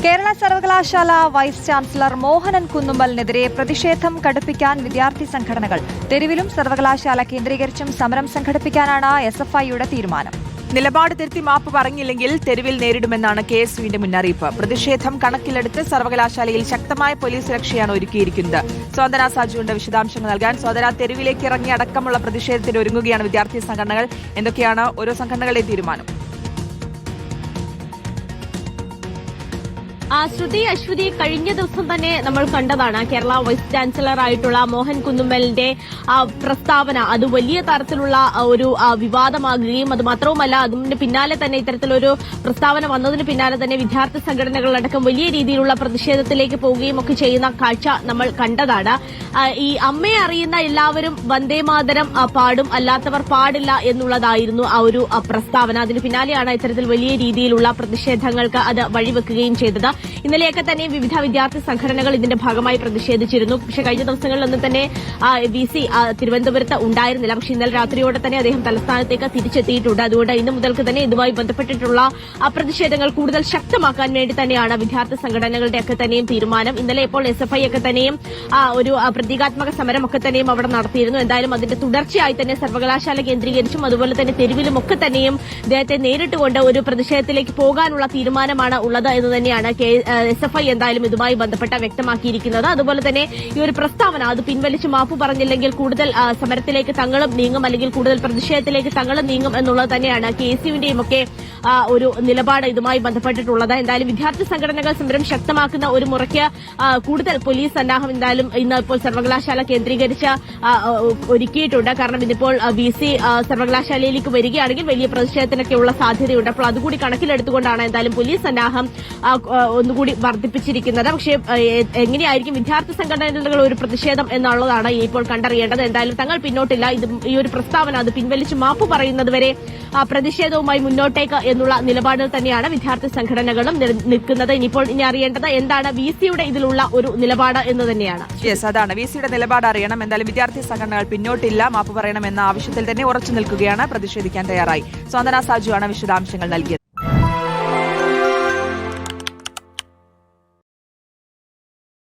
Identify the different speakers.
Speaker 1: കേരള സർവകലാശാല vice chancellor Mohanan കുന്നുമ്മലിനെതിരെ പ്രതിഷേധം കടുപ്പിക്കാൻ വിദ്യാർത്ഥി സംഘടനകൾ. തെരുവിലും സർവകലാശാല കേന്ദ്രീകരിച്ചും സമരം സംഘടിപ്പിക്കാനാണ് എസ്എഫ്ഐയുടെ തീരുമാനം.
Speaker 2: നിലപാട് തിരുത്തി മാപ്പ് പറഞ്ഞില്ലെങ്കിൽ തെരുവിൽ നേരിടുമെന്നാണ് കെഎസ്യുവിന്റെ മുന്നറിയിപ്പ്. പ്രതിഷേധം കണക്കിലെടുത്ത് സർവകലാശാലയിൽ ശക്തമായ പോലീസ് സുരക്ഷയാണ് ഒരുക്കിയിരിക്കുന്നത്. സ്വാതന സാജുവിന്റെ വിശദാംശങ്ങൾ നൽകാൻ. സ്വാതന, തെരുവിലേക്ക് ഇറങ്ങി അടക്കമുള്ള പ്രതിഷേധത്തിന് ഒരുങ്ങുകയാണ് വിദ്യാർത്ഥി സംഘടനകൾ. എന്തൊക്കെയാണ് ഓരോ സംഘടനകളുടെ തീരുമാനം?
Speaker 3: ശ്രുതി, അശ്വതി, കഴിഞ്ഞ ദിവസം തന്നെ നമ്മൾ കണ്ടതാണ് കേരള വൈസ് ചാൻസലർ ആയിട്ടുള്ള മോഹൻ കുന്നുമ്മലിന്റെ പ്രസ്താവന. അത് വലിയ തരത്തിലുള്ള ഒരു വിവാദമാകുകയും അത് മാത്രവുമല്ല, അതിന് പിന്നാലെ തന്നെ ഇത്തരത്തിലൊരു പ്രസ്താവന വന്നതിന് പിന്നാലെ തന്നെ വിദ്യാർത്ഥി സംഘടനകളടക്കം വലിയ രീതിയിലുള്ള പ്രതിഷേധത്തിലേക്ക് പോവുകയും ഒക്കെ ചെയ്യുന്ന കാഴ്ച നമ്മൾ കണ്ടതാണ്. ഈ അമ്മയെ അറിയുന്ന എല്ലാവരും വന്ദേമാതരം പാടും, അല്ലാത്തവർ പാടില്ല എന്നുള്ളതായിരുന്നു ആ ഒരു പ്രസ്താവന. അതിന് പിന്നാലെയാണ് ഇത്തരത്തിൽ വലിയ രീതിയിലുള്ള പ്രതിഷേധങ്ങൾക്ക് അത് വഴിവെക്കുകയും ചെയ്തത്. ഇന്നലെയൊക്കെ തന്നെ വിവിധ വിദ്യാർത്ഥി സംഘടനകൾ ഇതിന്റെ ഭാഗമായി പ്രതിഷേധിച്ചിരുന്നു. പക്ഷെ കഴിഞ്ഞ ദിവസങ്ങളിലൊന്നും തന്നെ VC തിരുവനന്തപുരത്ത് ഉണ്ടായിരുന്നില്ല. പക്ഷെ ഇന്നലെ രാത്രിയോടെ തന്നെ അദ്ദേഹം തലസ്ഥാനത്തേക്ക് തിരിച്ചെത്തിയിട്ടുണ്ട്. അതുകൊണ്ട് ഇന്നു മുതൽക്ക് തന്നെ ഇതുമായി ബന്ധപ്പെട്ടിട്ടുള്ള പ്രതിഷേധങ്ങൾ കൂടുതൽ ശക്തമാക്കാൻ വേണ്ടി തന്നെയാണ് വിദ്യാർത്ഥി സംഘടനകളുടെ ഒക്കെ തന്നെയും തീരുമാനം. ഇന്നലെ ഇപ്പോൾ SFI ഒക്കെ തന്നെയും ഒരു പ്രതീകാത്മക സമരം ഒക്കെ തന്നെയും അവിടെ നടത്തിയിരുന്നു. എന്തായാലും അതിന്റെ തുടർച്ചയായി തന്നെ സർവകലാശാല കേന്ദ്രീകരിച്ചും അതുപോലെ തന്നെ തെരുവിലും ഒക്കെ തന്നെയും ഇദ്ദേഹത്തെ നേരിട്ടുകൊണ്ട് ഒരു പ്രതിഷേധത്തിലേക്ക് പോകാനുള്ള തീരുമാനമാണ് ഉള്ളത് എന്ന് തന്നെയാണ് SFI എന്തായാലും ഇതുമായി ബന്ധപ്പെട്ട വ്യക്തമാക്കിയിരിക്കുന്നത്. അതുപോലെ തന്നെ ഈ ഒരു പ്രസ്താവന അത് പിൻവലിച്ച് മാപ്പ് പറഞ്ഞില്ലെങ്കിൽ കൂടുതൽ സമരത്തിലേക്ക് തങ്ങളും നീങ്ങും, അല്ലെങ്കിൽ കൂടുതൽ പ്രതിഷേധത്തിലേക്ക് തങ്ങളും നീങ്ങും എന്നുള്ളത് തന്നെയാണ് KSUവിന്റെയും ഒക്കെ ഒരു നിലപാട് ഇതുമായി ബന്ധപ്പെട്ടിട്ടുള്ളത്. എന്തായാലും വിദ്യാർത്ഥി സംഘടനകൾ സമരം ശക്തമാക്കുന്ന ഒരു മുറയ്ക്ക് കൂടുതൽ പോലീസ് സന്നാഹം എന്തായാലും ഇന്ന് ഇപ്പോൾ സർവകലാശാല കേന്ദ്രീകരിച്ച് ഒരുക്കിയിട്ടുണ്ട്. കാരണം ഇതിപ്പോൾ VC സർവകലാശാലയിലേക്ക് വരികയാണെങ്കിൽ വലിയ പ്രതിഷേധത്തിനൊക്കെയുള്ള സാധ്യതയുണ്ട്. അപ്പോൾ അതുകൂടി കണക്കിലെടുത്തുകൊണ്ടാണ് എന്തായാലും പോലീസ് സന്നാഹം ഒന്നുകൂടി വർദ്ധിപ്പിച്ചിരിക്കുന്നത്. പക്ഷേ എങ്ങനെയായിരിക്കും വിദ്യാർത്ഥി സംഘടനകളുടെ ഒരു പ്രതിഷേധം എന്നുള്ളതാണ് ഇപ്പോൾ കണ്ടറിയേണ്ടത്. എന്തായാലും തങ്ങൾ പിന്നോട്ടില്ല. ഈ ഒരു പ്രസ്താവന അത് പിൻവലിച്ച് മാപ്പ് പറയുന്നതുവരെ പ്രതിഷേധവുമായി മുന്നോട്ടേക്ക് എന്നുള്ള നിലപാടിൽ തന്നെയാണ് വിദ്യാർത്ഥി സംഘടനകളും നിൽക്കുന്നത്. ഇനി അറിയേണ്ടത് എന്താണ് VCയുടെ ഇതിലുള്ള ഒരു നിലപാട് എന്ന് തന്നെയാണ്.
Speaker 2: അതാണ് VCയുടെ നിലപാട് അറിയണം. എന്തായാലും വിദ്യാർത്ഥി സംഘടനകൾ പിന്നോട്ടില്ല, മാപ്പ് പറയണമെന്ന ആവശ്യത്തിൽ തന്നെ ഉറച്ചു നിൽക്കുകയാണ്, പ്രതിഷേധിക്കാൻ തയ്യാറായി. സ്വാതന സാജു ആണ് വിശദാംശങ്ങൾ നൽകിയത്.